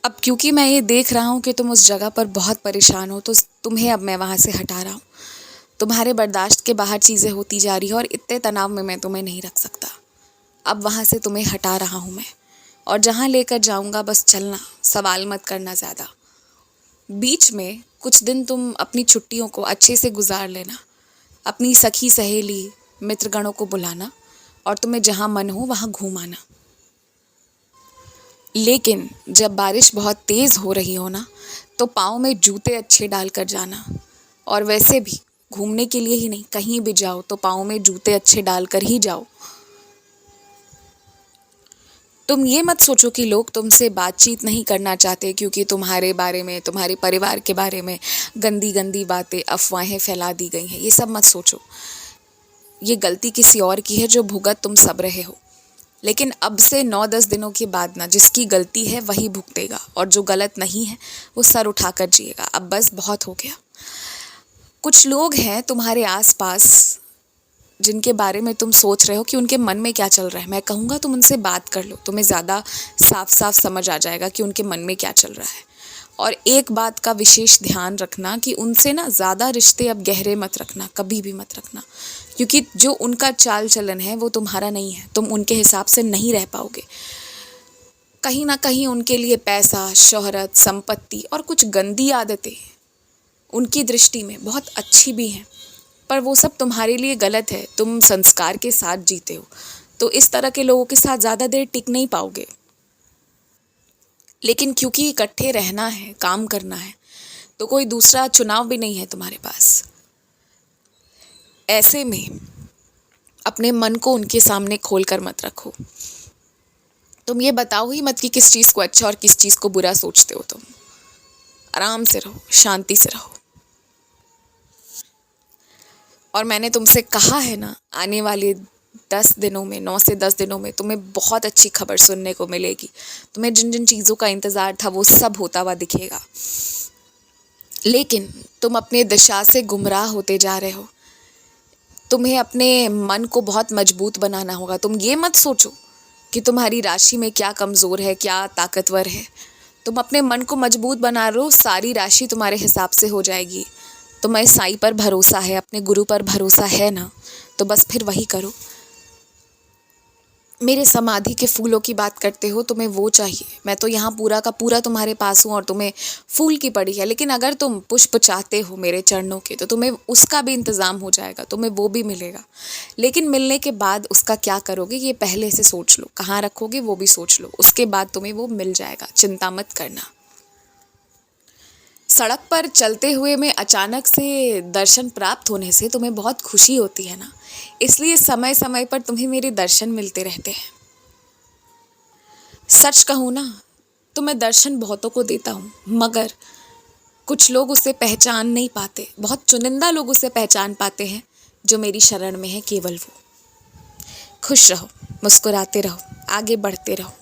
अब क्योंकि मैं ये देख रहा हूँ कि तुम उस जगह पर बहुत परेशान हो, तो तुम्हें अब मैं वहाँ से हटा रहा हूँ। तुम्हारे बर्दाश्त के बाहर चीज़ें होती जा रही है और इतने तनाव में मैं तुम्हें नहीं रख सकता। अब वहाँ से तुम्हें हटा रहा हूँ मैं, और जहाँ लेकर जाऊँगा बस चलना, सवाल मत करना ज़्यादा। बीच में कुछ दिन तुम अपनी छुट्टियों को अच्छे से गुजार लेना, अपनी सखी सहेली मित्रगणों को बुलाना और तुम्हें जहाँ मन हो वहाँ घूम आना। लेकिन जब बारिश बहुत तेज़ हो रही हो ना, तो पाँव में जूते अच्छे डाल कर जाना। और वैसे भी घूमने के लिए ही नहीं, कहीं भी जाओ तो पाँव में जूते अच्छे डाल कर ही जाओ। तुम ये मत सोचो कि लोग तुमसे बातचीत नहीं करना चाहते क्योंकि तुम्हारे बारे में, तुम्हारे परिवार के बारे में गंदी गंदी बातें, अफवाहें फैला दी गई हैं। ये सब मत सोचो। ये गलती किसी और की है जो भुगत तुम सब रहे हो। लेकिन अब से 9-10 दिनों के बाद ना, जिसकी गलती है वही भुगतेगा, और जो गलत नहीं है वो सर उठाकर जिएगा। अब बस बहुत हो गया। कुछ लोग हैं तुम्हारे आसपास जिनके बारे में तुम सोच रहे हो कि उनके मन में क्या चल रहा है। मैं कहूँगा तुम उनसे बात कर लो, तुम्हें ज़्यादा साफ साफ समझ आ जाएगा कि उनके मन में क्या चल रहा है। और एक बात का विशेष ध्यान रखना कि उनसे ना ज़्यादा रिश्ते अब गहरे मत रखना, कभी भी मत रखना, क्योंकि जो उनका चाल चलन है वो तुम्हारा नहीं है। तुम उनके हिसाब से नहीं रह पाओगे। कहीं ना कहीं उनके लिए पैसा, शोहरत, संपत्ति और कुछ गंदी आदतें उनकी दृष्टि में बहुत अच्छी भी हैं, पर वो सब तुम्हारे लिए गलत है। तुम संस्कार के साथ जीते हो, तो इस तरह के लोगों के साथ ज़्यादा देर टिक नहीं पाओगे। लेकिन क्योंकि इकट्ठे रहना है, काम करना है, तो कोई दूसरा चुनाव भी नहीं है तुम्हारे पास। ऐसे में अपने मन को उनके सामने खोल कर मत रखो। तुम ये बताओ ही मत कि किस चीज़ को अच्छा और किस चीज़ को बुरा सोचते हो। तुम आराम से रहो, शांति से रहो। और मैंने तुमसे कहा है ना, आने वाले 10 दिनों में, 9 से 10 दिनों में तुम्हें बहुत अच्छी खबर सुनने को मिलेगी। तुम्हें जिन जिन चीज़ों का इंतज़ार था वो सब होता हुआ दिखेगा। लेकिन तुम अपने दिशा से गुमराह होते जा रहे हो। तुम्हें अपने मन को बहुत मजबूत बनाना होगा। तुम ये मत सोचो कि तुम्हारी राशि में क्या कमज़ोर है, क्या ताकतवर है। तुम अपने मन को मजबूत बना रहे हो, सारी राशि तुम्हारे हिसाब से हो जाएगी। तुम्हें साईं पर भरोसा है, अपने गुरु पर भरोसा है ना, तो बस फिर वही करो। मेरे समाधि के फूलों की बात करते हो, तुम्हें वो चाहिए। मैं तो यहाँ पूरा का पूरा तुम्हारे पास हूँ और तुम्हें फूल की पड़ी है। लेकिन अगर तुम पुष्प चाहते हो मेरे चरणों के, तो तुम्हें उसका भी इंतज़ाम हो जाएगा, तुम्हें वो भी मिलेगा। लेकिन मिलने के बाद उसका क्या करोगे ये पहले से सोच लो, कहाँ रखोगे वो भी सोच लो। उसके बाद तुम्हें वो मिल जाएगा, चिंता मत करना। सड़क पर चलते हुए में अचानक से दर्शन प्राप्त होने से तुम्हें बहुत खुशी होती है ना, इसलिए समय समय पर तुम्हें मेरे दर्शन मिलते रहते हैं। सच कहूँ ना, तो मैं दर्शन बहुतों को देता हूँ, मगर कुछ लोग उसे पहचान नहीं पाते। बहुत चुनिंदा लोग उसे पहचान पाते हैं, जो मेरी शरण में है, केवल वो। खुश रहो, मुस्कुराते रहो, आगे बढ़ते रहो।